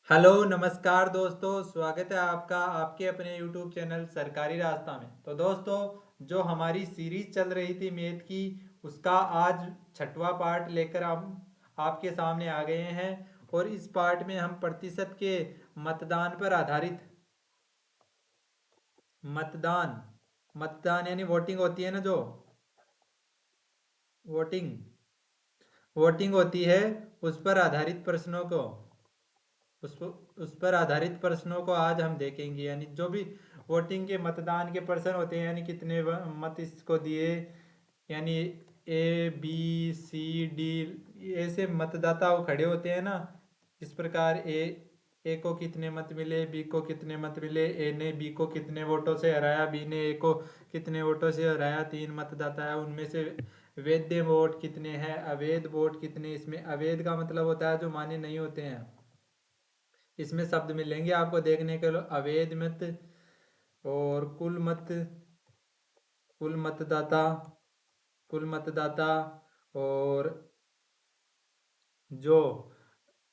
Hello नमस्कार दोस्तों, स्वागत है आपका आपके अपने यूट्यूब चैनल सरकारी रास्ता में। तो दोस्तों, जो हमारी सीरीज चल रही थी मैथ की, उसका आज छठवां पार्ट लेकर हम आपके सामने आ गए हैं। और इस पार्ट में हम प्रतिशत के मतदान पर आधारित मतदान मतदान यानी वोटिंग होती है ना, जो वोटिंग वोटिंग होती है, उस पर आधारित प्रश्नों को उस पर आधारित प्रश्नों को आज हम देखेंगे। यानी जो भी वोटिंग के मतदान के प्रश्न होते हैं, यानी कितने मत इसको दिए, यानी ए बी सी डी, ऐसे मतदाता वो खड़े होते हैं ना। इस प्रकार ए को कितने मत मिले, बी को कितने मत मिले, ए ने बी को कितने वोटों से हराया, बी ने ए को कितने वोटों से हराया। तीन मतदाता है, उनमें से वैध वोट कितने हैं, अवैध वोट कितने। इसमें अवैध का मतलब होता है जो मान्य नहीं होते हैं। इसमें शब्द मिलेंगे आपको देखने के लिए, अवैध मत और कुल मतदाता कुल मतदाता। और जो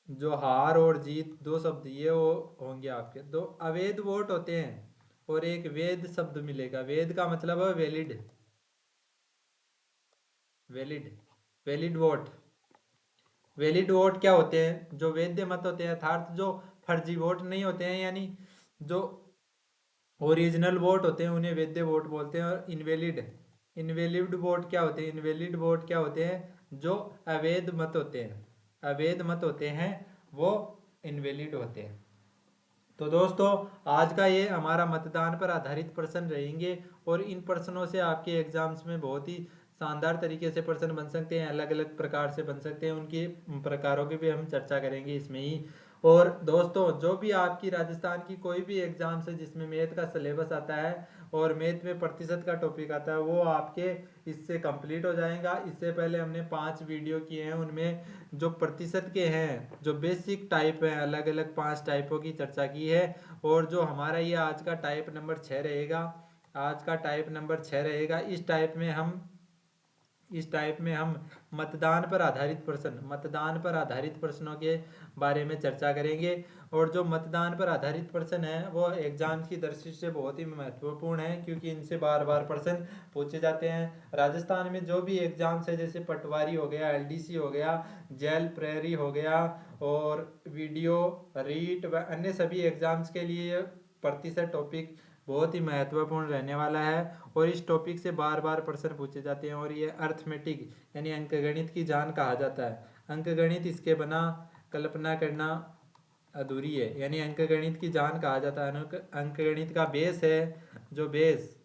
जो हार और जीत, दो शब्द ये वो होंगे आपके। दो अवैध वोट होते हैं और एक वैध शब्द मिलेगा। वैध का मतलब है valid. Valid valid vote. Valid vote क्या होते हैं? जो वैध मत होते हैं, अर्थात जो फर्जी वोट नहीं होते हैं, यानी जो ओरिजिनल वोट होते हैं, उन्हें वैध वोट बोलते हैं। और इनवैलिड इनवैलिड वोट क्या होते हैं? इनवैलिड वोट क्या होते हैं? जो अवैध मत होते हैं, अवैध मत होते हैं, वो इनवैलिड होते हैं। तो दोस्तों, आज का ये हमारा मतदान पर आधारित प्रश्न रहेंगे। और इन प्रश्नों से आपके एग्जाम्स में बहुत ही शानदार तरीके से प्रश्न बन सकते हैं, अलग अलग प्रकार से बन सकते हैं। उनके प्रकारों की भी हम चर्चा करेंगे इसमें ही। और दोस्तों, जो भी आपकी राजस्थान की कोई भी एग्जाम्स है जिसमें मैथ का सिलेबस आता है और मैथ में प्रतिशत का टॉपिक आता है, वो आपके इससे कंप्लीट हो जाएगा। इससे पहले हमने 5 वीडियो किए हैं, उनमें जो प्रतिशत के हैं, जो बेसिक टाइप हैं, अलग अलग 5 टाइपों की चर्चा की है। और जो हमारा ये आज का टाइप नंबर 6 रहेगा, आज का टाइप नंबर 6 रहेगा। इस टाइप में हम मतदान पर आधारित प्रश्नों के बारे में चर्चा करेंगे। और जो मतदान पर आधारित प्रश्न है, वो एग्जाम की दृष्टि से बहुत ही महत्वपूर्ण है, क्योंकि इनसे बार बार प्रश्न पूछे जाते हैं। राजस्थान में जो भी एग्जाम्स है, जैसे पटवारी हो गया, एलडीसी हो गया, जेल प्रेरी हो गया, और वीडियो रीट व अन्य सभी एग्जाम्स के लिए प्रतिशत टॉपिक बहुत ही महत्वपूर्ण रहने वाला है। और इस टॉपिक से बार बार प्रश्न पूछे जाते हैं। और ये अर्थमेटिक यानी अंकगणित की जान कहा जाता है। अंकगणित इसके बिना कल्पना करना अधूरी है, यानी अंकगणित की जान कहा जाता है। अंकगणित का बेस है, जो बेस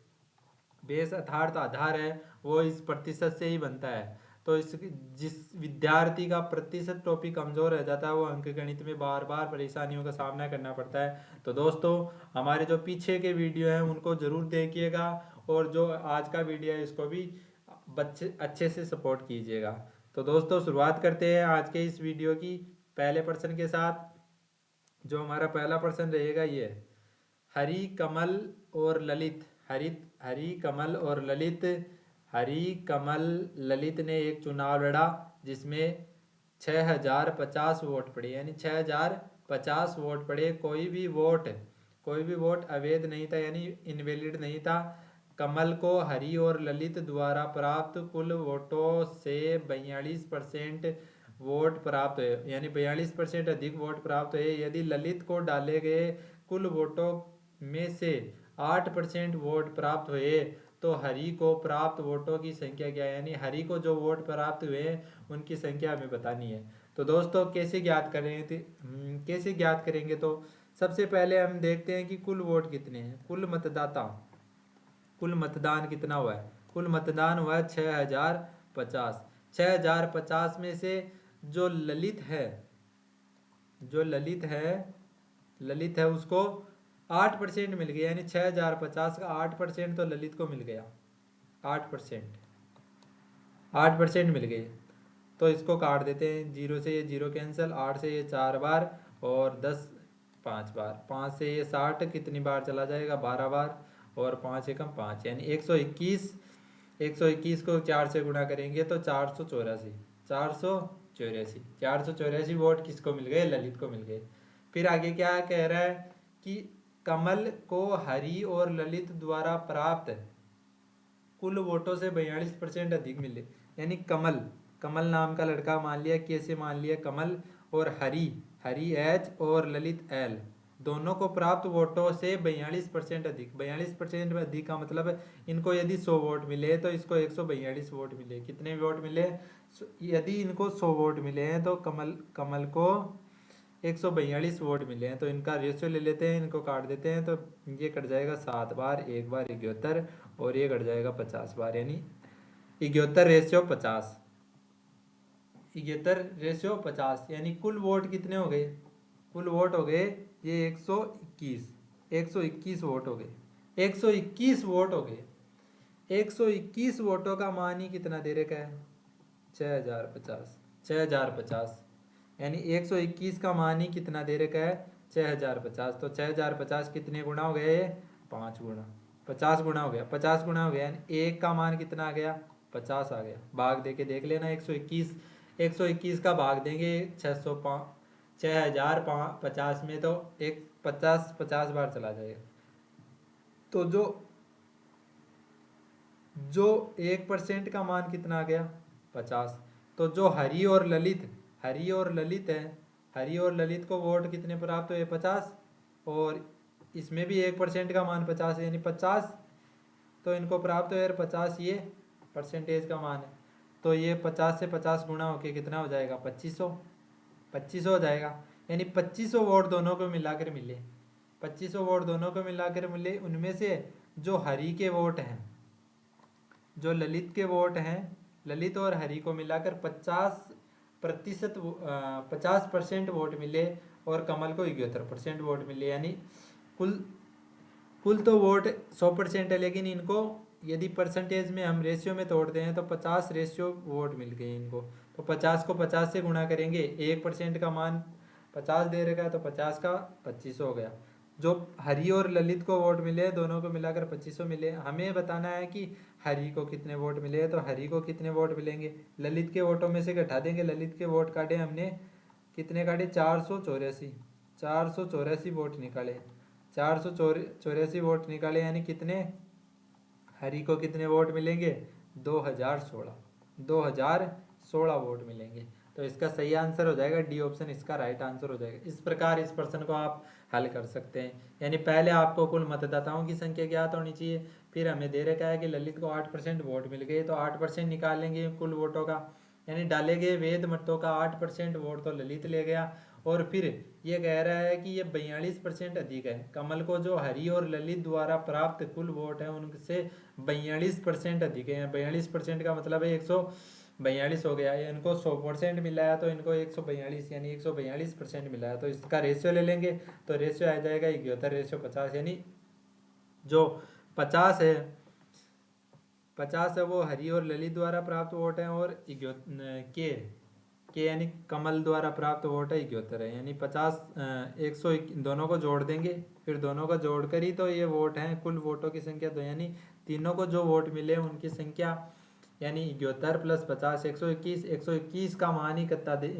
बेस अर्थात आधार है, वो इस प्रतिशत से ही बनता है। तो इस जिस विद्यार्थी का प्रतिशत टॉपिक कमजोर रह जाता है, वो अंकगणित में बार बार परेशानियों का सामना करना पड़ता है। तो दोस्तों, हमारे जो पीछे के वीडियो हैं उनको जरूर देखिएगा, और जो आज का वीडियो है इसको भी बच्चे अच्छे से सपोर्ट कीजिएगा। तो दोस्तों, शुरुआत करते हैं आज के इस वीडियो की पहले प्रश्न के साथ। जो हमारा पहला प्रश्न रहेगा ये है, हरि कमल और ललित हरित हरि कमल और ललित हरि कमल ललित ने एक चुनाव लड़ा जिसमें 6050 वोट पड़े, यानी 6050 वोट पड़े। कोई भी वोट अवैध नहीं था, यानी इनवैलिड नहीं था। कमल को हरि और ललित द्वारा प्राप्त कुल वोटों से 42% वोट प्राप्त हुए, यानी 42% अधिक वोट प्राप्त हुए। यदि ललित को डाले गए कुल वोटों में से 8% वोट प्राप्त हुए, तो हरि को प्राप्त वोटों की संख्या क्या है? यानी हरि को जो वोट प्राप्त हुए उनकी संख्या हमें बतानी है। तो दोस्तों, कैसे ज्ञात करेंगे? तो सबसे पहले हम देखते हैं कि कुल वोट कितने हैं। कुल मतदान कितना हुआ है? कुल मतदान हुआ है 6050। 6050 में से जो ललित है जो ललित है उसको 8% मिल गया, यानी 6050 का 8% तो ललित को मिल गया। 8% 8% मिल गए। तो इसको काट देते हैं, जीरो से ये जीरो कैंसिल, 8 से ये 4 बार, और 10 5 बार, 5 से ये 60 कितनी बार चला जाएगा? 12 बार, और 5 एकम 5, यानी 121। 121 को 4 से गुणा करेंगे तो 484 484 484 वोट किसको मिल गए? ललित को मिल गए। फिर आगे क्या कह रहा है कि कमल को हरि और ललित द्वारा प्राप्त कुल वोटों से 42% अधिक मिले। यानी कमल, कमल नाम का लड़का मान लिया, कैसे मान लिया, कमल और हरि, हरि एच और ललित एल, दोनों को प्राप्त वोटों से 42% अधिक। 42% में अधिक का मतलब है इनको यदि 100 वोट मिले तो इसको 142 वोट मिले। कितने वोट मिले? यदि इनको 100 वोट मिले हैं तो कमल कमल को 142 वोट मिले हैं। तो इनका रेशियो ले लेते हैं, इनको काट देते हैं, तो ये कट जाएगा 7 बार, एक बार 71, और ये कट जाएगा 50 बार, यानी 71/50। 71/50 यानी कुल वोट कितने हो गए? कुल वोट हो गए ये 121, 121 वोट हो गए, 121 वोट हो गए। 121 वोटों का मान ही कितना दे रखा है? 6050, 6050, यानी 121 का मान ही कितना दे रखा है? 6050। तो 6050 कितने गुना हो गए? 5 गुना, 50 गुना हो गया, 50 गुना हो गया, यानी एक का मान कितना आ गया? 50 आ गया। भाग दे के देख लेना, 121, 121 का भाग देंगे 6050 में तो एक 50 बार चला जाएगा। तो जो 1% का मान कितना आ गया? 50। तो जो हरि और ललित, हरि और ललित है, हरि और ललित को वोट कितने प्राप्त हुए? 50, और इसमें भी 1% का मान 50 है, यानी 50 तो इनको प्राप्त हुए, 50 ये परसेंटेज का मान है। तो ये 50 से 50 गुना होके कितना हो जाएगा? 2500, 2500 हो जाएगा। यानी 2500 वोट दोनों को मिलाकर मिले, 2500 वोट दोनों को मिलाकर मिले। उनमें से जो हरि के वोट हैं, जो ललित के वोट हैं, ललित और हरि को मिलाकर 50% 50% वोट मिले, और कमल को 71% वोट मिले। यानी कुल कुल तो वोट 100% है, लेकिन इनको यदि परसेंटेज में हम रेशियो में तोड़ते हैं तो 50 वोट मिल गए इनको। तो 50 को 50 से गुणा करेंगे, 1% का मान 50 दे रखा है, तो 50 का 2500 हो गया। जो हरि और ललित को वोट मिले दोनों को मिलाकर 2500 मिले। हमें बताना है कि हरि को कितने वोट मिले, तो हरि को कितने वोट मिलेंगे? ललित के वोटों में से घटा देंगे, ललित के वोट काटे हमने, कितने काटे? 484, 484 वोट निकाले, 484 वोट निकाले, यानी कितने? हरि को कितने वोट मिलेंगे? 2016, 2016 वोट मिलेंगे। तो इसका सही आंसर हो जाएगा डी ऑप्शन, इसका राइट आंसर हो जाएगा। इस प्रकार इस प्रश्न को आप हल कर सकते हैं। यानी पहले आपको कुल मतदाताओं की संख्या ज्ञात होनी चाहिए, फिर हमें दे रखा है कि ललित को 8% वोट मिल गए, तो 8% निकालेंगे कुल वोटों का, यानी डाले गए वैध मतों का 8% वोट तो ललित ले गया। और फिर ये कह रहा है कि ये 42% अधिक है, कमल को जो हरि और ललित द्वारा प्राप्त कुल वोट है उनसे 42% अधिक है। 42% का मतलब है 142 हो गया, इनको 100% मिला है तो इनको 142, यानी 142% मिला है। तो इसका रेशियो ले लेंगे, तो रेशियो आ जाएगा 71/50, यानी जो 50 है, 50 है वो हरि और ललित द्वारा प्राप्त वोट है, और के यानी कमल द्वारा प्राप्त वोट है 71 है। यानी 50 100 दोनों को जोड़ देंगे, फिर दोनों को जोड़कर ही तो ये वोट हैं, कुल वोटों की संख्या। तो यानी तीनों को जो वोट मिले उनकी संख्या, यानी 71 + 50 121, 121 का मान ही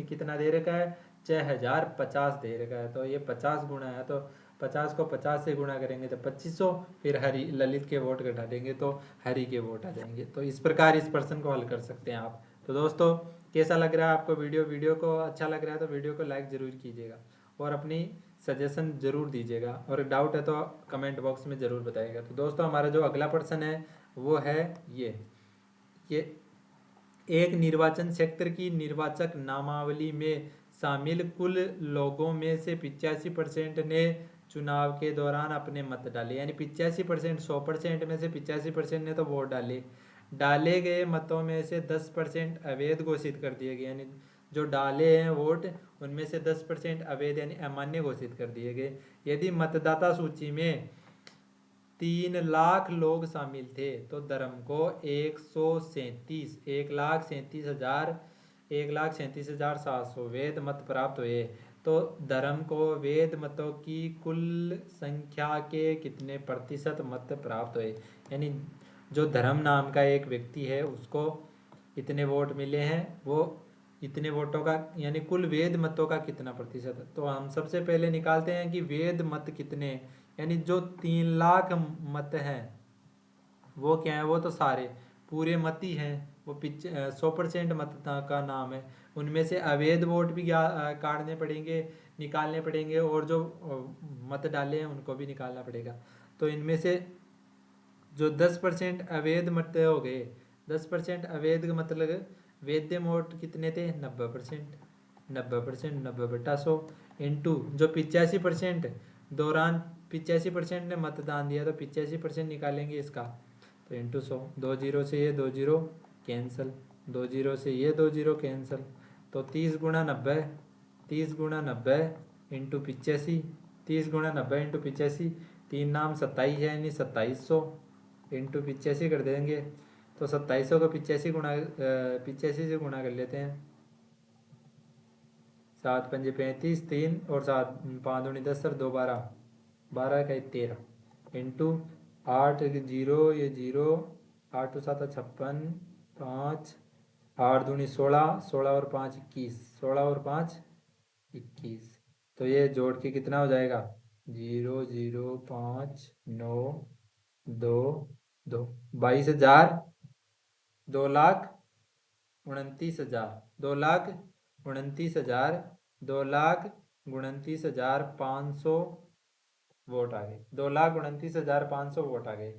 कितना दे रखा है? 6050 दे रखा है। तो ये 50 गुना है, तो 50 को 50 से गुणा करेंगे तो 2500, फिर हरि ललित के वोट घटा देंगे तो हरि के वोट आ जाएंगे। तो इस प्रकार इस प्रश्न को हल कर सकते हैं आप। तो दोस्तों कैसा लग रहा है आपको वीडियो को अच्छा लग रहा है तो वीडियो को लाइक ज़रूर कीजिएगा, और अपनी सजेशन ज़रूर दीजिएगा, और डाउट है तो कमेंट बॉक्स में ज़रूर बताइएगा। तो दोस्तों हमारा जो अगला प्रश्न है वो है ये एक निर्वाचन क्षेत्र की निर्वाचक नामावली में शामिल कुल लोगों में से 85% ने चुनाव के दौरान अपने मत डाले। यानी 85%, 100% में से 85% ने तो वोट डाले। डाले गए मतों में से 10% अवैध घोषित कर दिए गए, यानी जो डाले हैं वोट उनमें से 10% अवैध यानी अमान्य घोषित कर दिए गए। यदि मतदाता सूची में 3 लाख लोग शामिल थे तो धर्म को 1,37,700 वैध मत प्राप्त हुए। तो धर्म को वैध मतों की कुल संख्या के कितने प्रतिशत मत प्राप्त हुए? यानी जो धर्म नाम का एक व्यक्ति है उसको इतने वोट मिले हैं, वो इतने वोटों का यानी कुल वैध मतों का कितना प्रतिशत है। तो हम सबसे पहले निकालते हैं कि वैध मत कितने, यानी जो 3 लाख मत हैं वो क्या है, वो तो सारे पूरे मत ही हैं, वो 100% मतदाता का नाम है। उनमें से अवैध वोट भी काटने पड़ेंगे, निकालने पड़ेंगे, और जो मत डाले हैं उनको भी निकालना पड़ेगा। तो इनमें से जो 10% अवैध मत हो गए, 10% अवैध का मतलब वैध वोट कितने थे, 90%। 90%, 90/100 इंटू जो 85% दौरान 85% ने मतदान दिया, तो 85% निकालेंगे इसका, तो इंटू 100। 2 जीरो से ये 2 जीरो कैंसिल, 2 जीरो से ये 2 जीरो कैंसिल, तो 30 × 90, 30 × 90 इंटू 85, 30 × 90 इंटू 85, 3 नाम 27 है, यानी 2700 इंटू 85 कर देंगे। तो 2700 को 85 से गुणा कर लेते हैं। 7×5 = 35, 3 और 7 5 दूनी 10 और 2 12, 12 का 13 इंटू 8 जीरो, ये जीरो, 8 × 7 = 56, 5 8 दूनी 16, 16 और 5 21, 16 और 5 21। तो ये जोड़ के कितना हो जाएगा, 0 0 5 9 2 2, 22,000, 2,29,000, 2,29,000, 2,29,500 वोट आ गए, 2,29,500 वोट आ गए।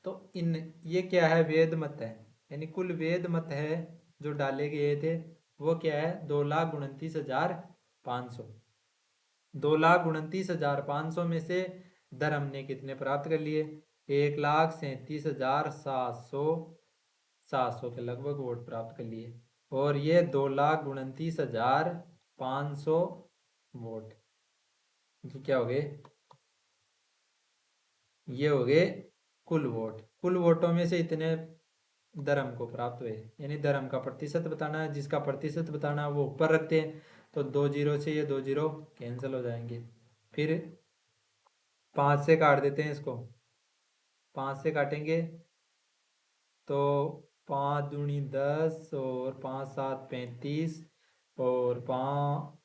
तो इन ये क्या है, वैध मत है, यानी कुल वैध मत है जो डाले गए थे वो क्या है, 2,29,500। 2,29,500 में से दर हमने कितने प्राप्त कर लिए, 1,37,700, 700 के लगभग वोट प्राप्त कर लिए। और ये 2,29,500 वोट, ये क्या हो गए, ये हो गए कुल वोट। कुल वोटों में से इतने धर्म को प्राप्त हुए, यानी धर्म का प्रतिशत बताना है, जिसका प्रतिशत बताना है वो ऊपर रखते हैं। तो 2 जीरो से ये 2 जीरो कैंसिल हो जाएंगे, फिर 5 से काट देते हैं इसको, 5 से काटेंगे तो 5 दूनी 10 और 5 7 35 और 5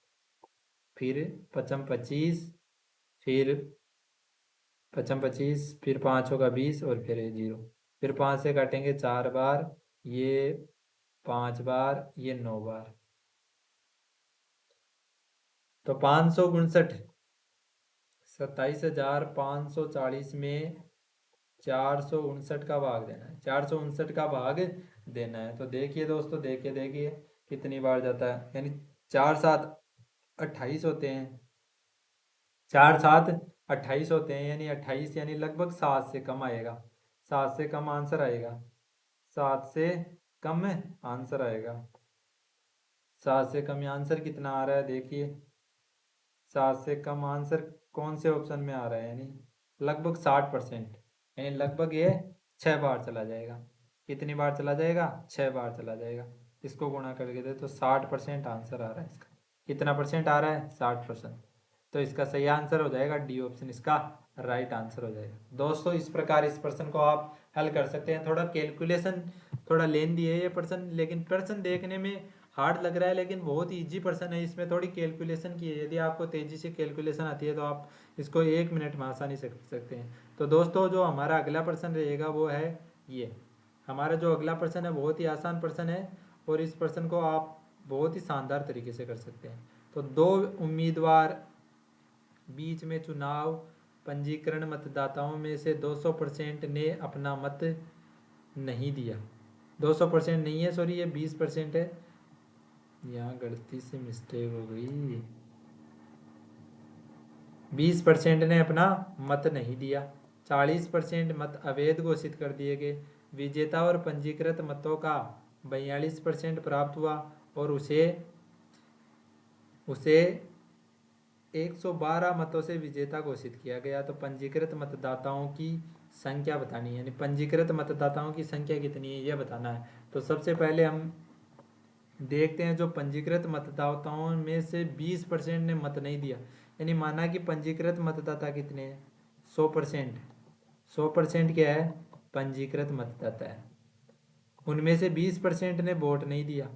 फिर 55 25, फिर 55 25, फिर 5 होगा 20 और फिर 0, फिर 5 से काटेंगे 4 बार, ये 5 बार, ये 9 बार, तो 559, 27,540 में 459 का भाग देना है, 459 का भाग देना है। तो देखिए दोस्तों, देखिए देखिए कितनी बार जाता है, यानी 4 7 28 होते हैं, 4 7 28 होते हैं, यानी 28, यानी लगभग 7 से कम आएगा, 7 से कम आंसर आएगा, 7 से कम आंसर आएगा। 7 से कम आंसर कितना आ रहा है, देखिए 7 से कम आंसर कौन से ऑप्शन में आ रहा है, यानी लगभग 60%, यानी लगभग ये 6 बार चला जाएगा। कितनी बार चला जाएगा, 6 बार चला जाएगा। इसको गुणा करके दे तो 60% आंसर आ रहा है इसका। कितना परसेंट आ रहा है, 60%। तो इसका सही आंसर हो जाएगा डी ऑप्शन, इसका राइट आंसर हो जाएगा। दोस्तों इस प्रकार इस प्रश्न को आप हल कर सकते हैं। थोड़ा कैलकुलेशन थोड़ा लेंदी है ये प्रश्न, लेकिन प्रश्न देखने में हार्ड लग रहा है, लेकिन बहुत ही ईजी प्रश्न है। इसमें थोड़ी कैलकुलेशन की है, यदि आपको तेज़ी से कैलकुलेशन आती है तो आप इसको 1 मिनट में आसानी से कर सकते हैं। तो दोस्तों जो हमारा अगला प्रश्न रहेगा वो है ये, हमारा जो अगला प्रश्न है बहुत ही आसान प्रश्न है, और इस प्रश्न को आप बहुत ही शानदार तरीके से कर सकते हैं। तो 2 उम्मीदवार बीच में चुनाव पंजीकरण, मतदाताओं में से 200% ने अपना मत नहीं दिया। 200% नहीं है, सॉरी ये 20% है, यहाँ गलती से मिस्टेक हो गई, 20% ने अपना मत नहीं दिया, 40% मत अवैध घोषित कर दिए गए, विजेता और पंजीकृत मतों का 42% प्राप्त हुआ, और उसे 112 मतों से विजेता घोषित किया गया। तो पंजीकृत मतदाताओं की संख्या बतानी है, यानी पंजीकृत मतदाताओं की संख्या कितनी है ये बताना है। तो सबसे पहले हम देखते हैं, जो पंजीकृत मतदाताओं में से 20% ने मत नहीं दिया, यानी माना कि पंजीकृत मतदाता कितने हैं, 100%। 100% क्या है, पंजीकृत मतदाता है, उनमें से 20% ने वोट नहीं दिया।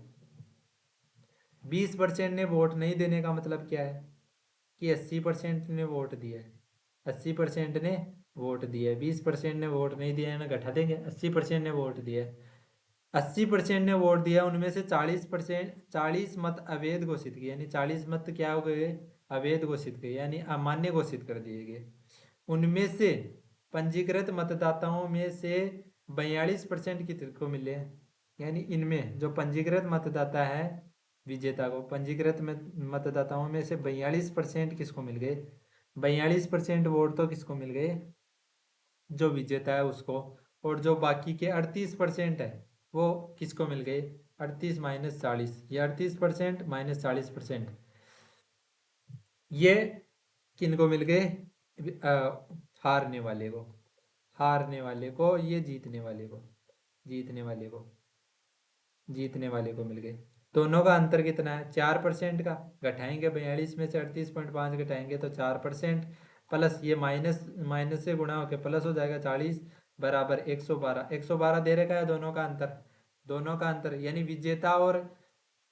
20% ने वोट नहीं देने का मतलब क्या है कि 80% ने वोट दिया है। 80% ने वोट दिया है, 20% ने वोट नहीं दिया है ना, घटा देंगे। 80% ने वोट दिया है, 80% ने वोट दिया, उनमें से 40%, 40 मत अवैध घोषित किए, यानी 40 मत क्या हो गए, अवैध घोषित किए यानी अमान्य घोषित कर दिए गए। उनमें से पंजीकृत मतदाताओं में से 42% किसको मिले हैं, यानी इनमें जो पंजीकृत मतदाता है विजेता को, पंजीकृत मतदाताओं में से 42% किसको मिल गए, 42% वोट तो किसको मिल गए, जो विजेता है उसको। और जो बाकी के 38% है वो किसको मिल गए, 38 माइनस 40, ये 38% माइनस 40%, ये किनको मिल गए, हारने वाले को, हारने वाले को, ये जीतने वाले को, जीतने वाले को, जीतने वाले को मिल गए। दोनों का अंतर कितना है, 4% का। घटाएंगे 42 में से 38.5 घटाएंगे तो 4%, प्लस ये माइनस माइनस से गुणा होकर प्लस हो जाएगा 40 बराबर 112। 112 दे रखा है दोनों का अंतर, दोनों का अंतर यानी विजेता और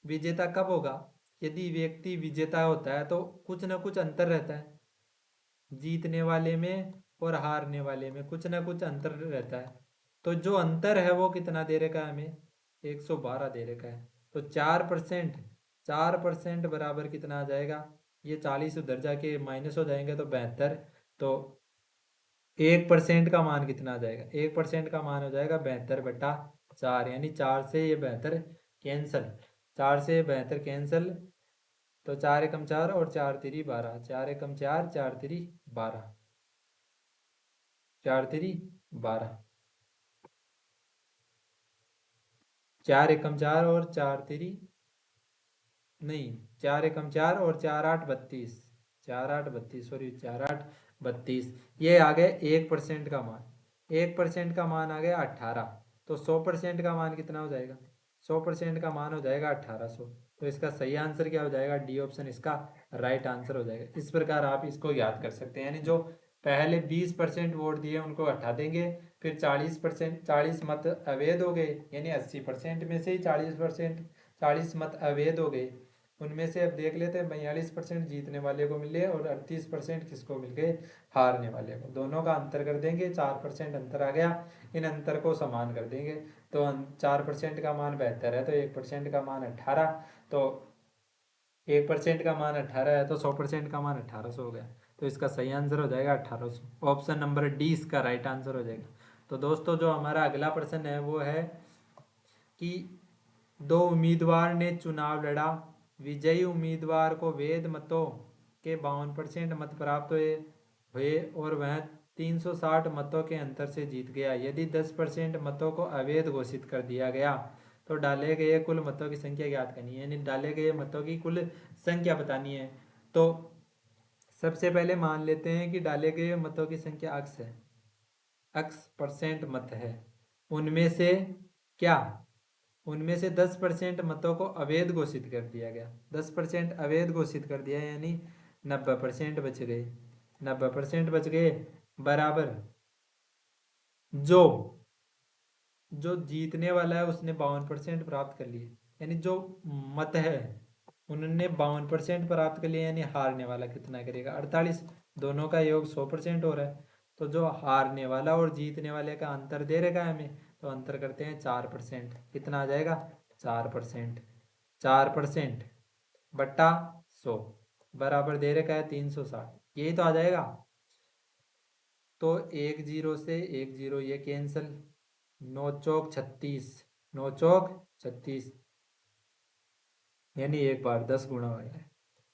विजेता कब होगा, यदि व्यक्ति विजेता होता है तो कुछ ना कुछ अंतर रहता है, जीतने वाले में और हारने वाले में कुछ ना कुछ अंतर रहता है। तो जो अंतर है वो कितना दे रखा है हमें, 112 दे रखा है। तो 4%, 4% बराबर कितना आ जाएगा, ये 40 उधर जाके माइनस हो जाएंगे तो 72। तो 1% का मान कितना आ जाएगा, 1% का मान हो जाएगा 72/4, यानी 4 से ये 72 कैंसल, 4 से 72 कैंसल। तो 4 एकम 4 और 4 तिरी 12, 4 एकम 4, 4 तिरी 12, 4 तिरी 12, 4 एकम 4 और 4 तिरी, नहीं 4 एकम 4 और 4 8 32, 4 8 32, सॉरी 4 8 32, ये आ गए 1% का मान, 1% का मान आ गया 18। तो 100% का मान कितना हो जाएगा, 100% का मान हो जाएगा 1800। तो इसका सही आंसर क्या हो जाएगा, डी ऑप्शन इसका राइट आंसर हो जाएगा। इस प्रकार आप इसको याद कर सकते हैं, यानी जो पहले 20% वोट दिए उनको हटा देंगे, फिर 40%, 40 मत अवैध हो गए, यानी 80% में से ही 40%, 40 मत अवैध हो गए, उनमें से अब देख लेते हैं 42% जीतने वाले को मिले और 38% किसको मिल गए, हारने वाले को। दोनों का अंतर कर देंगे, 4% अंतर आ गया, इन अंतर को समान कर देंगे। तो 4% का मान 72 है तो 1% का मान 18, तो 1% का मान 18 है तो 100% का मान 1800 हो गया। तो इसका सही आंसर हो जाएगा 1800, ऑप्शन नंबर डी इसका राइट आंसर हो जाएगा। तो दोस्तों जो हमारा अगला प्रश्न है वो है कि दो उम्मीदवार ने चुनाव लड़ा, विजयी उम्मीदवार को वैध मतों के 52% मत प्राप्त हुए और वह 360 मतों के अंतर से जीत गया। यदि 10% मतों को अवैध घोषित कर दिया गया तो डाले गए कुल मतों की संख्या ज्ञात करनी है, यानी डाले गए मतों की कुल संख्या बतानी है। तो सबसे पहले मान लेते हैं कि डाले गए मतों की संख्या अक्स है, अक्स परसेंट मत है, उनमें से क्या, उनमें से 10% मतों को अवैध घोषित कर दिया गया, 10% अवैध घोषित कर दिया, यानी 90% बच गए, 90% बच गए बराबर जो जो जीतने वाला है उसने 52% प्राप्त कर लिए, यानी जो मत है उन्होंने 52% प्राप्त कर लिया, यानी हारने वाला कितना करेगा 48, दोनों का योग 100% हो रहा है। तो जो हारने वाला और जीतने वाले का अंतर दे रहेगा हमें, तो अंतर करते हैं 4%, कितना आ जाएगा 4%, 4% बट्टा 100 बराबर दे रखा है 360, यही तो आ जाएगा। तो 1 0 से 1 0 ये कैंसल, 9 चौक 36, 9 चौक 36, यानी एक बार 10 गुणा हो गया है।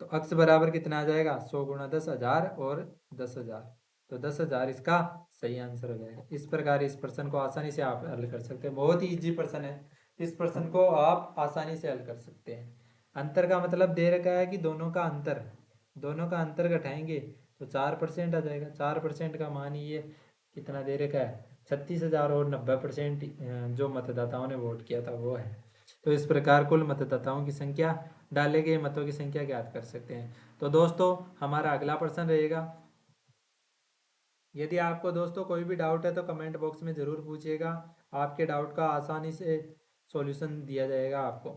तो अक्स बराबर कितना आ जाएगा, 100 गुणा 10,000 और 10,000, तो 10,000 इसका सही आंसर हो जाएगा। इस प्रकार इस प्रश्न को आसानी से आप हल कर सकते हैं, बहुत ही इजी प्रश्न है, इस प्रश्न को आप आसानी से हल कर सकते हैं। अंतर का मतलब दे रखा है कि दोनों का अंतर, दोनों का अंतर घटाएंगे तो 4% आ जाएगा, 4% का मान ही ये कितना दे रखा है 36,000 और 90% जो मतदाताओं ने वोट किया था वो है। तो इस प्रकार कुल मतदाताओं की संख्या, डाले गए मतों की संख्या ज्ञात कर सकते हैं। तो दोस्तों हमारा अगला प्रश्न रहेगा, यदि आपको दोस्तों कोई भी डाउट है तो कमेंट बॉक्स में ज़रूर पूछिएगा, आपके डाउट का आसानी से सॉल्यूशन दिया जाएगा आपको।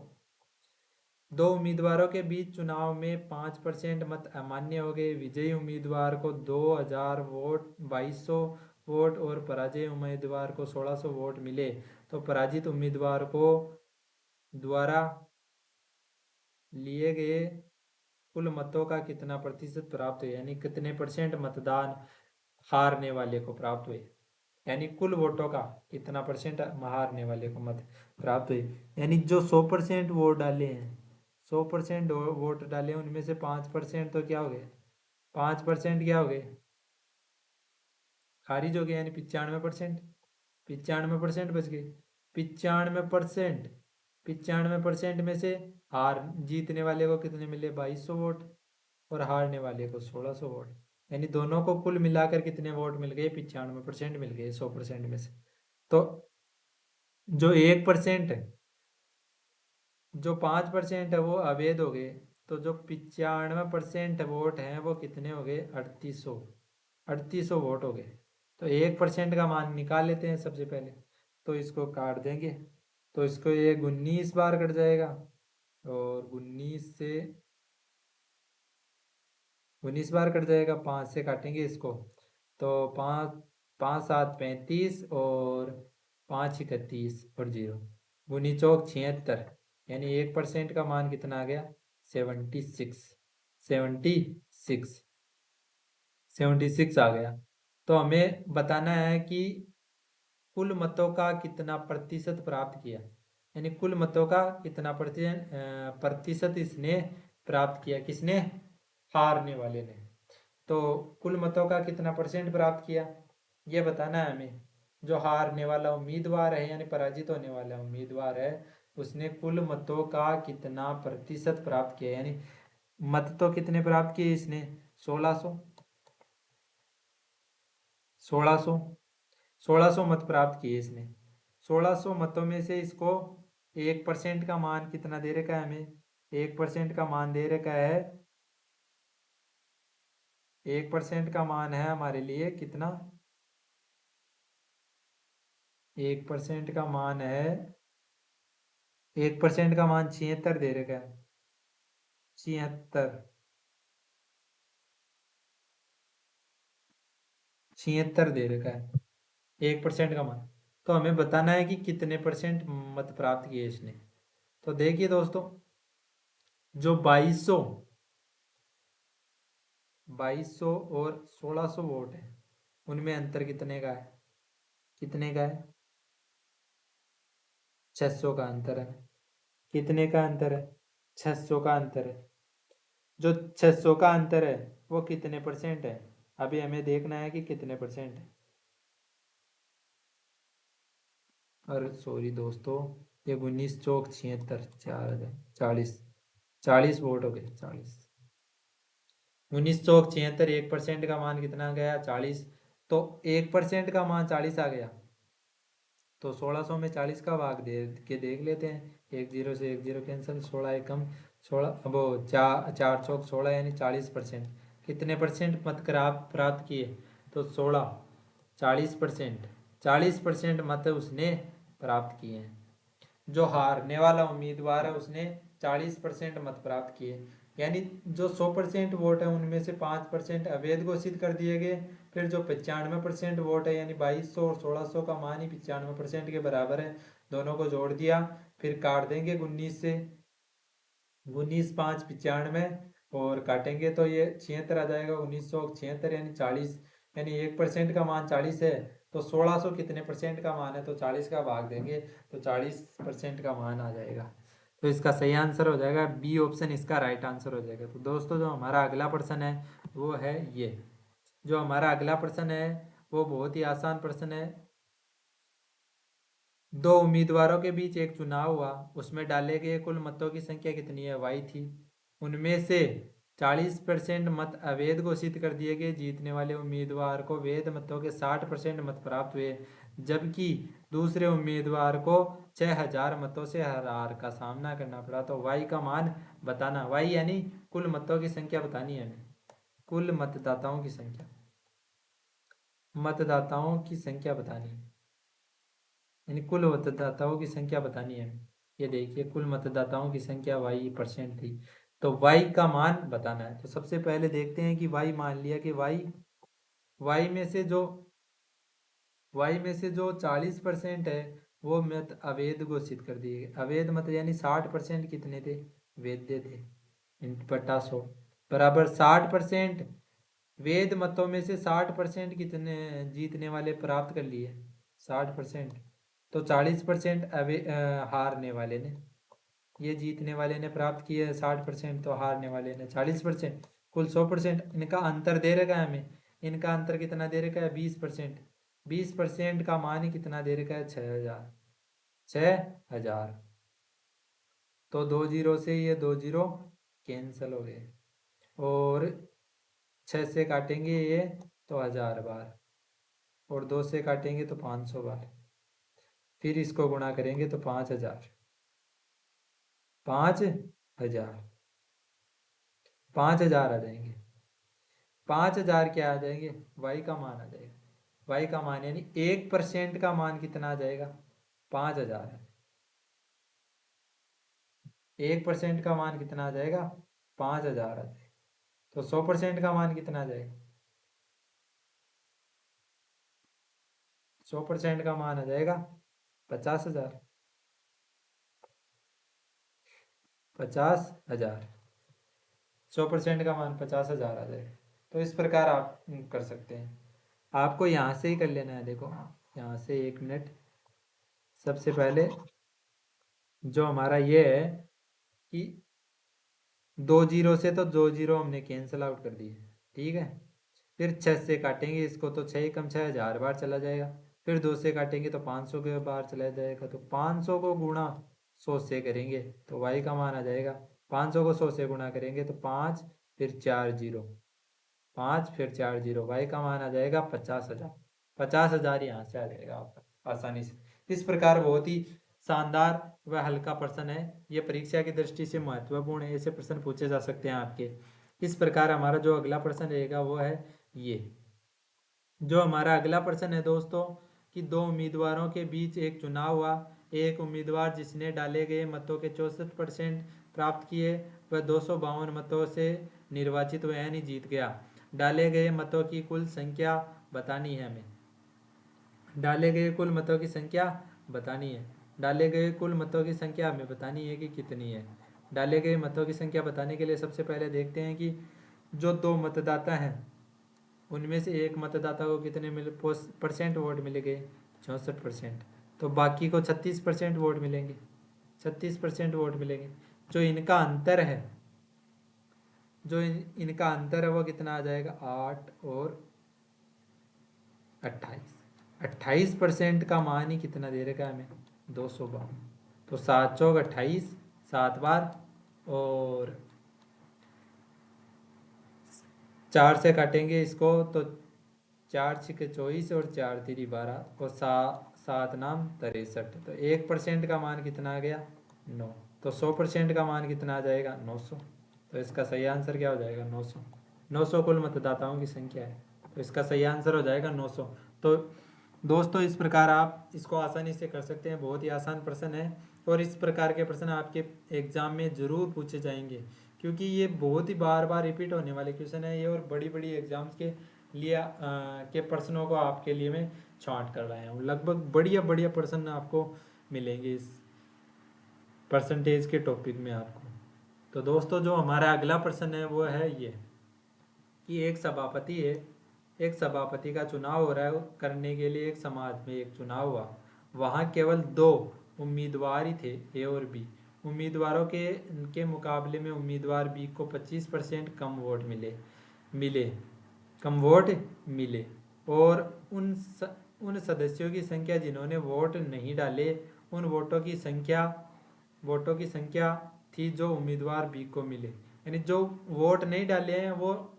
दो उम्मीदवारों के बीच चुनाव में 5% मत अमान्य हो गए। विजयी उम्मीदवार को 2000 वोट 2200 वोट और पराजय उम्मीदवार को 1600 वोट मिले तो पराजित उम्मीदवार को द्वारा लिए गए कुल मतों का कितना प्रतिशत प्राप्त हुए, यानी कितने परसेंट मतदान हारने वाले को प्राप्त हुए, यानी कुल वोटों का कितना परसेंट हारने वाले को मत प्राप्त हुए। यानी जो 100% वोट डाले हैं, 100% वोट डाले उनमें से 5% तो क्या हो गए, 5% क्या हो गए, खारिज हो गए, यानी 95%। 95% बच गए। 95%, 95% में से हार जीतने वाले को कितने मिले, 2200 वोट, और हारने वाले को 1600 वोट, यानी दोनों को कुल मिलाकर कितने वोट मिल गए, 95% मिल गए 100% में से। तो जो 1% है, जो 5% है वो अवैध हो गए, तो जो 95% वोट हैं वो कितने हो गए, 3800, 3800 वोट हो गए। तो 1% का मान निकाल लेते हैं सबसे पहले, तो इसको काट देंगे, तो इसको ये 19 बार कट जाएगा, और 19 बार कट जाएगा, 5 से काटेंगे इसको, तो 5, 5 7 35 और 5 31 और 0, 19 चौक 76, यानी 1% का मान कितना आ गया, 76, 76, 76 आ गया। तो हमें बताना है कि कुल मतों का कितना प्रतिशत प्राप्त किया, यानी कुल मतों का कितना प्रतिशत इसने प्राप्त किया, किसने, हारने वाले ने। तो कुल मतों का कितना परसेंट प्राप्त किया ये बताना है हमें। जो हारने वाला उम्मीदवार है यानी पराजित होने वाला उम्मीदवार है, उसने कुल मतों का कितना प्रतिशत प्राप्त किया, यानी मत तो कितने प्राप्त किए इसने, 1600, 1600, 1600 मत प्राप्त किए इसने। 1600 मतों में से इसको 1% का मान कितना दे रखा है हमें, 1% का मान दे रखा है, 1% का मान है हमारे लिए कितना, 1% का मान है, 1% का मान 76 दे रखा है, 76, 76 दे रखा है 1% का मान। तो हमें बताना है कि कितने परसेंट मत प्राप्त किए इसने। तो देखिए दोस्तों, जो 2200 और 1600 वोट है, उनमें अंतर कितने का है, कितने का है, 600 का अंतर है। कितने का अंतर है, 600 का अंतर है। जो 600 का अंतर है वो कितने परसेंट है, अभी हमें देखना है कि कितने परसेंट है। अरे सॉरी दोस्तों, ये 19 चौक 76, 40, 40 वोट हो गए, 40, 19 चौक 76, 1% का मान कितना गया, 40, तो 1% का मान 40 आ गया, तो 1600 में 40 का भाग दे के देख लेते हैं, 1 0 से 1 0 कैंसिल, 16 एकम 16, वो 4 4 चौक 16 यानी 40%। कितने परसेंट मत प्राप्त किए, तो 16, 40%, 40% मत उसने प्राप्त किए हैं। जो हारने वाला उम्मीदवार है उसने 40% मत प्राप्त किए, यानी जो 100% वोट है उनमें से 5% अवैध घोषित कर दिए गए। फिर जो 95% वोट है, यानी 2200 और 1600 का मान ही 95% के बराबर है, दोनों को जोड़ दिया, फिर काट देंगे 19 से, 19 5 95, और काटेंगे तो ये 76 आ जाएगा, 1976 यानी 40, यानी 1% का मान 40 है, तो 1600 कितने परसेंट का मान है, तो 40 का भाग देंगे तो 40% का मान आ जाएगा। तो इसका सही आंसर हो जाएगा बी ऑप्शन, इसका राइट आंसर हो जाएगा। तो दोस्तों जो हमारा अगला प्रश्न है वो है ये, जो हमारा अगला प्रश्न है वो बहुत ही आसान प्रश्न है। दो उम्मीदवारों के बीच एक चुनाव हुआ, उसमें डाले गए कुल मतों की संख्या कितनी है, वाई थी। उनमें से 40% मत अवैध घोषित कर दिए गए, जीतने वाले उम्मीदवार को वैध मतों के 60% मत प्राप्त हुए, जबकि दूसरे उम्मीदवार को 6000 मतों से हार का सामना करना पड़ा। तो वाई का मान बताना, वाई यानी कुल मतों की संख्या बतानी है हमें, कुल मतदाताओं की संख्या, मतदाताओं की संख्या बतानी है, यानी कुल मतदाताओं की संख्या बतानी है। ये देखिए कुल मतदाताओं की संख्या y% थी, तो y का मान बताना है। तो सबसे पहले देखते हैं कि y मान लिया कि y में से जो 40% है वो मत अवैध घोषित कर दिए गए। अवैध मत यानी 60% कितने थे, वैध थे, बटा 100 बराबर 60%। वैध मतों में से 60% कितने जीतने वाले प्राप्त कर लिए, 60%। तो 40% हारने वाले ने, ये जीतने वाले ने प्राप्त किए 60%, तो हारने वाले ने 40%, कुल 100%। इनका अंतर दे रखा है हमें, इनका अंतर कितना दे रखा है, 20%। 20% का मान ही कितना दे रखा है, 6000, 6000। तो 2 जीरो से ये 2 जीरो कैंसिल हो गए, और 6 से काटेंगे ये तो 1000 बार, और 2 से काटेंगे तो 500 बार, फिर इसको गुणा करेंगे तो 5000, 5000, 5000 आ जाएंगे। 5000 क्या आ जाएंगे, वाई का मान आ जाएगा। वाई का मान यानी 1% का मान कितना आ जाएगा, 5000 है। 1% का मान कितना आ जाएगा, 5000 आ जाएगा। तो 100% का मान कितना आ जाएगा, 100% का मान आ जाएगा 50,000, 50,000। 100% का मान 50,000 आ जाएगा। तो इस प्रकार आप कर सकते हैं। आपको यहाँ से ही कर लेना है। देखो यहाँ से 1 मिनट, सबसे पहले जो हमारा ये है कि 2 जीरो से तो 2 जीरो हमने कैंसिल आउट कर दिए, ठीक है। फिर 6 से काटेंगे इसको तो 6 कम 6 1000 बार चला जाएगा। फिर 2 से काटेंगे तो 500 के बार चला जाएगा। तो 500 को गुणा 100 से करेंगे तो वाई का मान आ जाएगा। 500 को 100 से गुणा करेंगे तो 5 फिर 4 जीरो, 5 फिर 4 जीरो, वाई का मान आ जाएगा 50,000। 50,000 यहाँ से आ जाएगा आपका आसानी से। इस प्रकार बहुत ही शानदार व हल्का प्रश्न है। ये परीक्षा की दृष्टि से महत्वपूर्ण है, ऐसे प्रश्न पूछे जा सकते हैं आपके। इस प्रकार हमारा जो अगला प्रश्न रहेगा वो है ये। जो हमारा अगला प्रश्न है दोस्तों कि दो उम्मीदवारों के बीच एक चुनाव हुआ। एक उम्मीदवार जिसने डाले गए मतों के 64% प्राप्त किए वह 252 मतों से निर्वाचित हुआ यानी जीत गया। डाले गए मतों की कुल संख्या बतानी है हमें। डाले गए कुल मतों की संख्या बतानी है। डाले गए कुल मतों की संख्या हमें बतानी है कि कितनी है। डाले गए मतों की संख्या बताने के लिए सबसे पहले देखते हैं कि जो दो मतदाता हैं उनमें से एक मतदाता को कितने परसेंट वोट मिलेंगे, 64%। तो बाकी को 36% वोट मिलेंगे, 36% वोट मिलेंगे। जो इनका अंतर है, जो इनका अंतर है वो कितना आ जाएगा, 8 और 28। 28% का मान ही कितना दे रखा है हमें, 252। तो 7 चौक 28, 7 बार, और 4 से काटेंगे इसको तो 4 छिके 24 और 4 तिरी 12 और 7 नाम 63। तो 1% का मान कितना आ गया, 9। तो 100% का मान कितना आ जाएगा, 900। तो इसका सही आंसर क्या हो जाएगा, 900। 900 कुल मतदाताओं की संख्या है, तो इसका सही आंसर हो जाएगा 900। तो दोस्तों इस प्रकार आप इसको आसानी से कर सकते हैं, बहुत ही आसान प्रश्न है। और इस प्रकार के प्रश्न आपके एग्जाम में ज़रूर पूछे जाएंगे, क्योंकि ये बहुत ही बार बार रिपीट होने वाले क्वेश्चन है ये। और बड़ी बड़ी एग्जाम्स के लिए के प्रश्नों को आपके लिए मैं छांट कर लाया हूँ। लगभग बढ़िया बढ़िया प्रश्न आपको मिलेंगे इस परसेंटेज के टॉपिक में आपको। तो दोस्तों जो हमारा अगला प्रश्न है वो है ये कि एक सभापति है, एक सभापति का चुनाव हो रहा है। करने के लिए एक समाज में एक चुनाव हुआ। वहाँ केवल 2 उम्मीदवार ही थे, ए और बी। उम्मीदवारों के मुकाबले में उम्मीदवार बी को 25% कम वोट मिले, कम वोट मिले। और उन सदस्यों की संख्या जिन्होंने वोट नहीं डाले, उन वोटों की संख्या थी जो उम्मीदवार बी को मिले। यानी जो वोट नहीं डाले हैं वो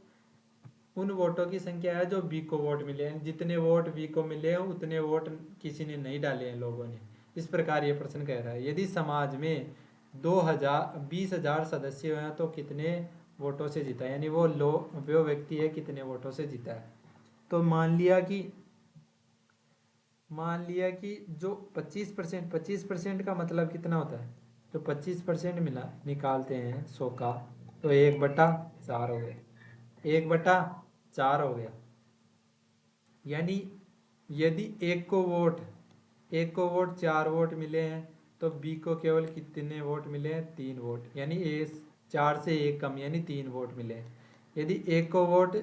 उन वोटों की संख्या है जो बी को वोट मिले हैं। जितने वोट बी को मिले हैं उतने वोट किसी ने नहीं डाले हैं लोगों ने। इस प्रकार ये प्रश्न कह रहा है यदि समाज में 20,000 सदस्य हैं तो कितने वोटों से जीता है, यानी वो व्यक्ति है कितने वोटों से जीता है। तो मान लिया कि जो 25% का मतलब कितना होता है, तो 25% मिला निकालते हैं 100 का, तो 1/4 हो गया, 1/4 हो गया। यानी यदि एक को वोट 4 वोट मिले हैं तो बी को केवल कितने वोट मिले हैं? 3 वोट, यानी ए 4 से 1 कम, यानी 3 वोट मिले हैं। यदि एक को वोट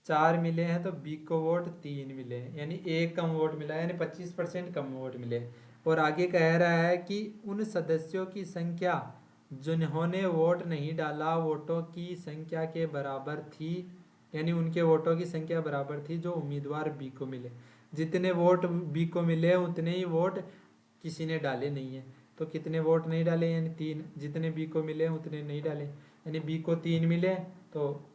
4 मिले हैं तो बी को वोट 3 मिले हैं, यानी 1 कम वोट मिला है, यानी 25% कम वोट मिले। और आगे कह रहा है कि उन सदस्यों की संख्या जिन्होंने वोट नहीं डाला वोटों की संख्या के बराबर थी, यानी उनके वोटों की संख्या बराबर थी जो उम्मीदवार बी को मिले। जितने वोट बी को मिले उतने ही वोट किसी ने डाले नहीं है। तो कितने वोट नहीं डाले? यानी 3। जितने बी को मिले उतने नहीं डाले, यानी बी को 3 मिले तो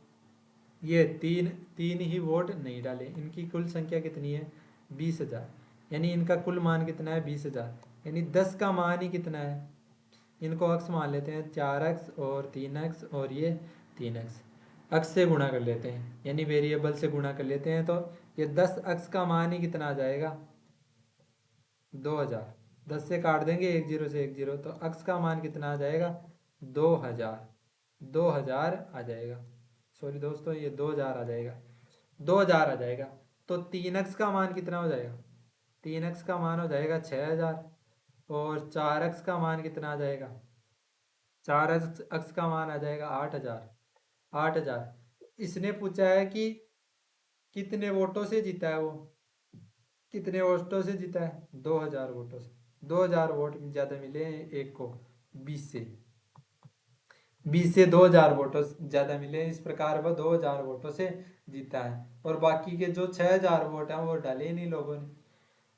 ये तीन ही वोट नहीं डाले। इनकी कुल संख्या कितनी है? 20,000, यानी इनका कुल मान कितना है? 20,000, यानी 10 का मान ही कितना है? इनको अक्स मान लेते हैं, 4x और 3x, और ये 3x अक्स से गुणा कर लेते हैं, यानी वेरिएबल से गुणा कर लेते हैं। तो ये 10 अक्स का मान ही कितना आ जाएगा? 2000। 10 से काट देंगे, 1 0 से 1 0, तो अक्स का मान कितना आ जाएगा? 2000। 2000 आ जाएगा, सॉरी दोस्तों, ये 2000 आ जाएगा, 2000 आ जाएगा। तो 3x का मान कितना हो जाएगा? 3x का मान हो जाएगा 6000, और 4x का मान कितना आ जाएगा? 4x का मान आ जाएगा 8000। 8000। इसने पूछा है कि कितने वोटों से जीता है वो, कितने वोटों से जीता है? 2000 वोटों से। 2000 वोट ज़्यादा मिले हैं एक को 20 से, 2000 वोटों ज़्यादा मिले, इस प्रकार वह 2000 वोटों से जीता है। और बाकी के जो 6000 वोट हैं वो डाले ही नहीं लोगों ने,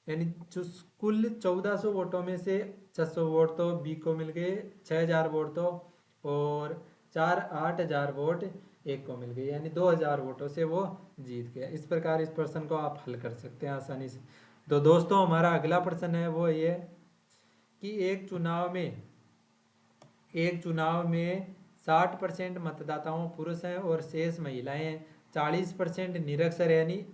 यानी जो कुल 1400 वोटों में से 600 वोट तो बी को मिल गए, 6000 वोट तो, और 8000 वोट एक को मिल गए, यानी 2000 वोटों से वो जीत गया। इस प्रकार इस प्रश्न को आप हल कर सकते हैं आसानी से। तो दोस्तों हमारा अगला प्रश्न है वो ये कि एक चुनाव में 60% मतदाताओं पुरुष हैं और शेष महिलाएं हैं, 40% निरक्षर यानी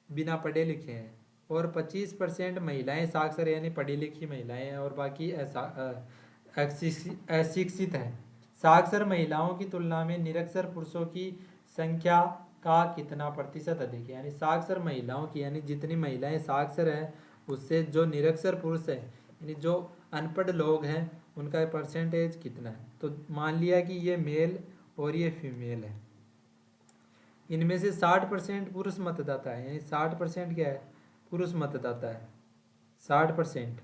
बिना पढ़े लिखे हैं, और 25% महिलाएं साक्षर यानी पढ़ी लिखी महिलाएं हैं, और बाकी अशिक्षित हैं। साक्षर महिलाओं की तुलना में निरक्षर पुरुषों की संख्या का कितना प्रतिशत अधिक है? यानी साक्षर महिलाओं की, यानी जितनी महिलाएं साक्षर हैं उससे जो निरक्षर पुरुष है, यानी जो अनपढ़ लोग हैं, उनका परसेंटेज कितना है? तो मान लिया कि ये मेल और ये फीमेल है, इनमें से 60% पुरुष मतदाता है, यानी 60% क्या है? पुरुष मतदाता है। 60%,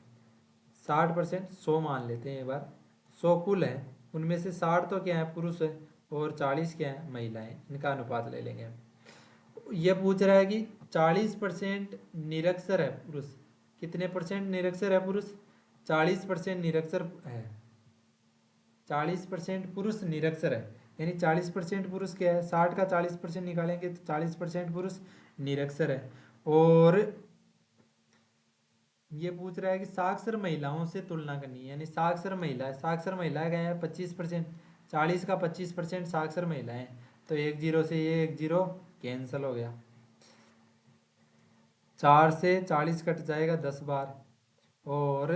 60%, 100 मान लेते हैं एक बार, 100 कुल है, उनमें से 60 तो क्या है? पुरुष है, और 40 क्या है? महिलाएं। इनका अनुपात ले लेंगे हम। ये पूछ रहा है कि 40% निरक्षर है पुरुष, कितने परसेंट निरक्षर है पुरुष? 40% निरक्षर है, 40% पुरुष निरक्षर है, यानी 40% पुरुष क्या है? 60 का 40% निकालेंगे तो 40% पुरुष निरक्षर है। और ये पूछ रहा है कि साक्षर महिलाओं से तुलना करनी है, यानी साक्षर महिला क्या है? 25%, 40 का 25% साक्षर महिलाएं, तो 1 0 से ये 1 0 कैंसिल हो गया, 4 से 40 कट जाएगा 10 बार, और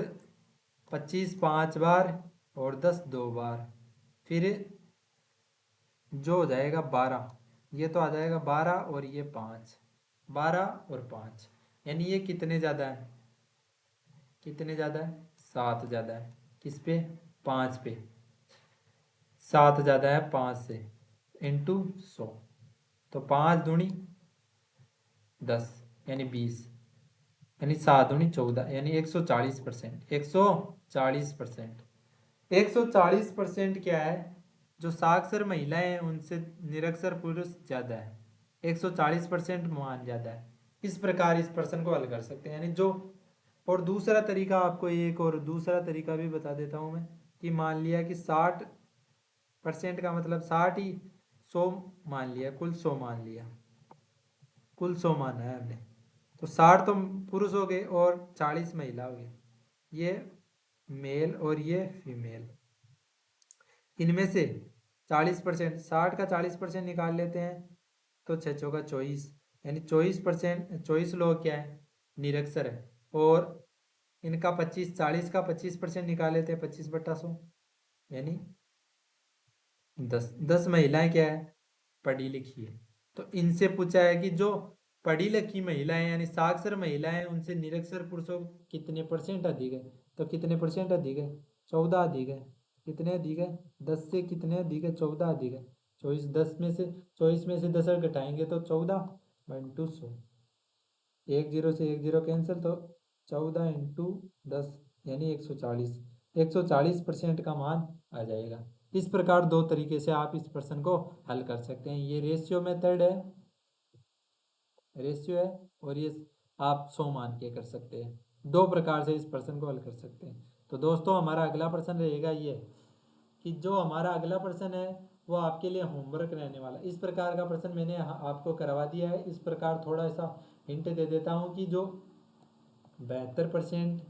25 5 बार, और 10 2 बार, फिर जो हो जाएगा 12, ये तो आ जाएगा 12 और ये 5, 12 और 5, यानी ये कितने ज़्यादा है? कितने ज़्यादा है? 7 ज़्यादा है। किस पे? 5 पे। 7 ज़्यादा है 5 से, इंटू 100, तो 5 दूनी 10, यानी 20, यानी 7 दूनी 14, यानी 140%। 140%, 140% क्या है? जो साक्षर महिलाएं हैं उनसे निरक्षर पुरुष ज़्यादा है, 140% मान ज़्यादा है। इस प्रकार इस प्रश्न को हल कर सकते हैं, यानी जो। और दूसरा तरीका आपको, एक और दूसरा तरीका भी बता देता हूँ मैं, कि मान लिया कि 60% का मतलब 60 ही 100 मान लिया, कुल 100 मान लिया, कुल 100 माना है हमने, तो 60 तो पुरुष हो गए और 40 महिला हो गए, ये मेल और ये फीमेल। इनमें से 40%, 60 का 40% निकाल लेते हैं तो 6 चौका 24, यानी 24%, 24 लोग क्या है? निरक्षर है, और इनका 25-40 का 25% निकाले थे, 25/100 यानी 10 महिलाएं क्या है, पढ़ी लिखी है। तो इनसे पूछा है कि जो पढ़ी लिखी महिलाएं यानी साक्षर महिलाएं उनसे निरक्षर पुरुषों कितने परसेंट अधिक है। तो कितने परसेंट अधिक है, 14 अधिक है। कितने अधिक है, 10 से कितने अधिक है, 14 अधिक है। 24 में से 10 घटाएंगे तो 14/100। 10 से 10 कैंसिल, तो 14 × 10 यानी 140। 140% का मान आ जाएगा। इस प्रकार दो तरीके से आप इस प्रश्न को हल कर सकते हैं। ये रेशियो मेथड है, रेशियो है, और ये आप 100 मान के कर सकते हैं। दो प्रकार से इस प्रश्न को हल कर सकते हैं। तो दोस्तों हमारा अगला प्रश्न रहेगा ये कि जो हमारा अगला प्रश्न है वो आपके लिए होमवर्क रहने वाला है। इस प्रकार का प्रश्न मैंने आपको करवा दिया है। इस प्रकार थोड़ा सा हिंट दे देता हूँ कि जो 72%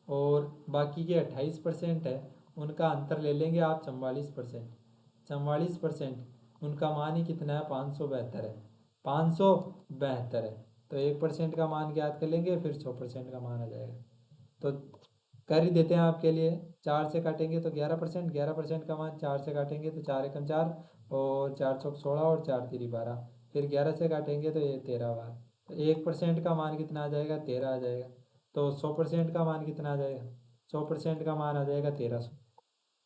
और बाकी के 28% है उनका अंतर ले लेंगे आप 44%। 44% उनका मान ही कितना है, 572 है। 572 है, तो 1% का मान ज्ञात कर लेंगे, फिर 100% का मान आ जाएगा। तो कर ही देते हैं आपके लिए। 4 से काटेंगे तो 11%, 11% का मान 4 से काटेंगे तो 4 एकम 4 और 4 चौक 16 और 4 तिरी 12। फिर 11 से काटेंगे तो ये 13 बार। तो 1% का मान कितना आ जाएगा, 13 आ जाएगा। तो 100% का मान कितना आ जाएगा, 100% का मान आ जाएगा 1300।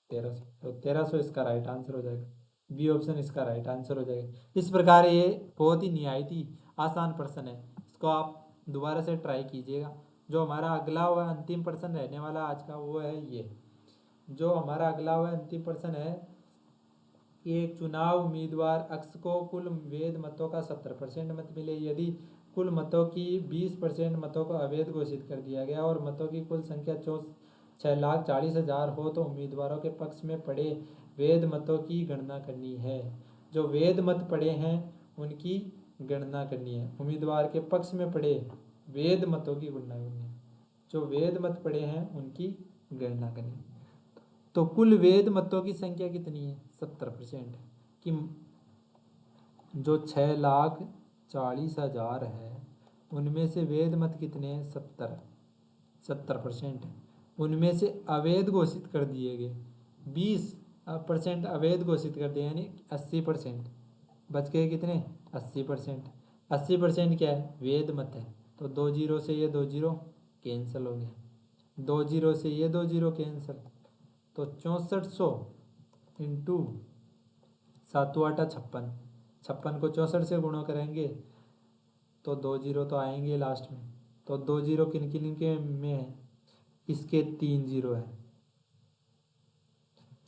1300, तो 1300 इसका राइट आंसर हो जाएगा। बी ऑप्शन इसका राइट आंसर हो जाएगा। इस प्रकार ये बहुत ही निहायत ही आसान प्रश्न है। इसको आप दोबारा से ट्राई कीजिएगा। जो हमारा अगला व अंतिम प्रश्न रहने वाला आज का वो है ये। जो हमारा अगला व अंतिम प्रश्न है कि एक चुनाव उम्मीदवार अक्ष को कुल वैध मतों का 70% मत मिले यदि कुल मतों की 20% मतों को अवैध घोषित कर दिया गया और मतों की कुल संख्या 6,40,000 हो तो उम्मीदवारों के पक्ष में पड़े वैध मतों की गणना करनी है। जो वैध मत पड़े हैं उनकी गणना करनी है। उम्मीदवार के पक्ष में पड़े वैध मतों की गणना करनी है। जो वैध मत पड़े हैं उनकी गणना करनी है। तो कुल वैध मतों की संख्या कितनी है, 70%। कि जो 6,40,000 है उनमें से वैध मत कितने हैं, 70% है। उनमें से अवैध घोषित कर दिए गए 20% अवैध घोषित कर दिए यानी 80%। बच गए कितने, 80%। 80% क्या है, वैध मत है। तो 2 जीरो से ये 2 जीरो कैंसिल हो गए, 2 जीरो से ये 2 जीरो कैंसिल। तो 6400 इंटू 7 56, 56 को 64 से गुणा करेंगे तो 2 जीरो तो आएंगे लास्ट में। तो 2 जीरो किन किन के में है, इसके 3 जीरो है।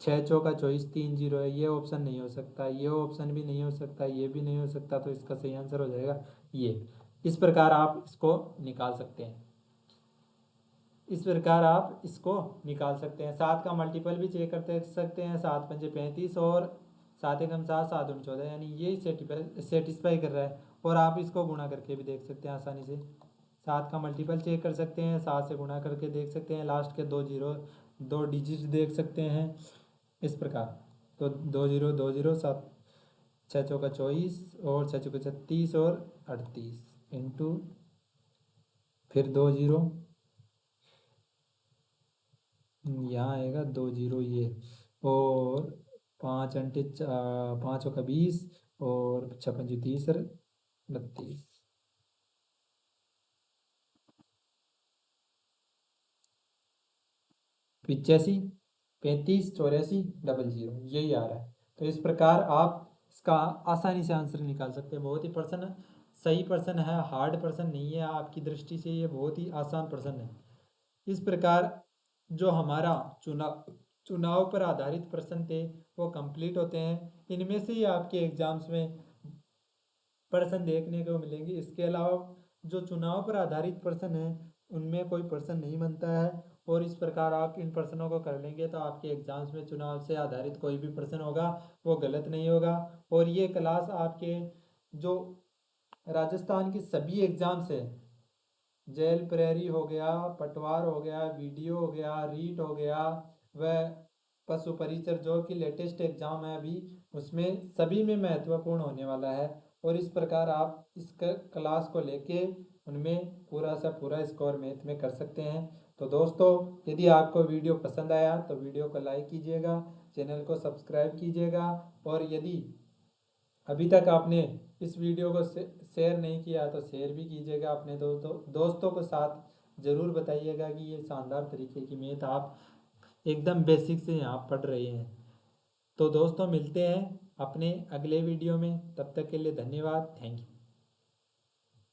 6 चौका 24, 3 जीरो है। ये ऑप्शन नहीं हो सकता, ये ऑप्शन भी नहीं हो सकता, ये भी नहीं हो सकता। तो इसका सही आंसर हो जाएगा ये। इस प्रकार आप इसको निकाल सकते हैं। इस प्रकार आप इसको निकाल सकते हैं। 7 का मल्टीपल भी चेक करते सकते हैं। 7 पंजे 35 और 7 एकम 7, 7 दूनी 14 यानी ये सेटिस्फाई कर रहा है। और आप इसको गुणा करके भी देख सकते हैं आसानी से। 7 का मल्टीपल चेक कर सकते हैं, 7 से गुणा करके देख सकते हैं, लास्ट के 2 जीरो 2 डिजिट देख सकते हैं इस प्रकार। तो 2 जीरो 2 जीरो 7, 6 चौका 24 और 6 चौका 36 और 38 इंटू फिर 2 जीरो यहाँ आएगा 2 जीरो ये, और 5 अंटे 5 का 20 और 56 30 32 85 35 84 00 यही आ रहा है। तो इस प्रकार आप इसका आसानी से आंसर निकाल सकते हैं। बहुत ही प्रश्न सही प्रश्न है, हार्ड प्रश्न नहीं है। आपकी दृष्टि से ये बहुत ही आसान प्रश्न है। इस प्रकार जो हमारा चुनाव पर आधारित प्रश्न थे वो कंप्लीट होते हैं। इनमें से ही आपके एग्जाम्स में प्रश्न देखने को मिलेंगे। इसके अलावा जो चुनाव पर आधारित प्रश्न है उनमें कोई प्रश्न नहीं बनता है। और इस प्रकार आप इन प्रश्नों को कर लेंगे तो आपके एग्जाम्स में चुनाव से आधारित कोई भी प्रश्न होगा वो गलत नहीं होगा। और ये क्लास आपके जो राजस्थान की सभी एग्जाम्स है, जेल प्रेरी हो गया, पटवार हो गया, वीडियो हो गया, रीट हो गया, व पशु परिचर जो कि लेटेस्ट एग्जाम है अभी, उसमें सभी में महत्वपूर्ण होने वाला है। और इस प्रकार आप इस क्लास को लेके उनमें पूरा सा पूरा स्कोर मैथ में कर सकते हैं। तो दोस्तों, यदि आपको वीडियो पसंद आया तो वीडियो को लाइक कीजिएगा, चैनल को सब्सक्राइब कीजिएगा, और यदि अभी तक आपने इस वीडियो को शेयर नहीं किया तो शेयर भी कीजिएगा अपने दोस्तों को साथ। ज़रूर बताइएगा कि ये शानदार तरीके की मैथ आप एकदम बेसिक से यहाँ पढ़ रहे हैं। तो दोस्तों, मिलते हैं अपने अगले वीडियो में, तब तक के लिए धन्यवाद, थैंक यू।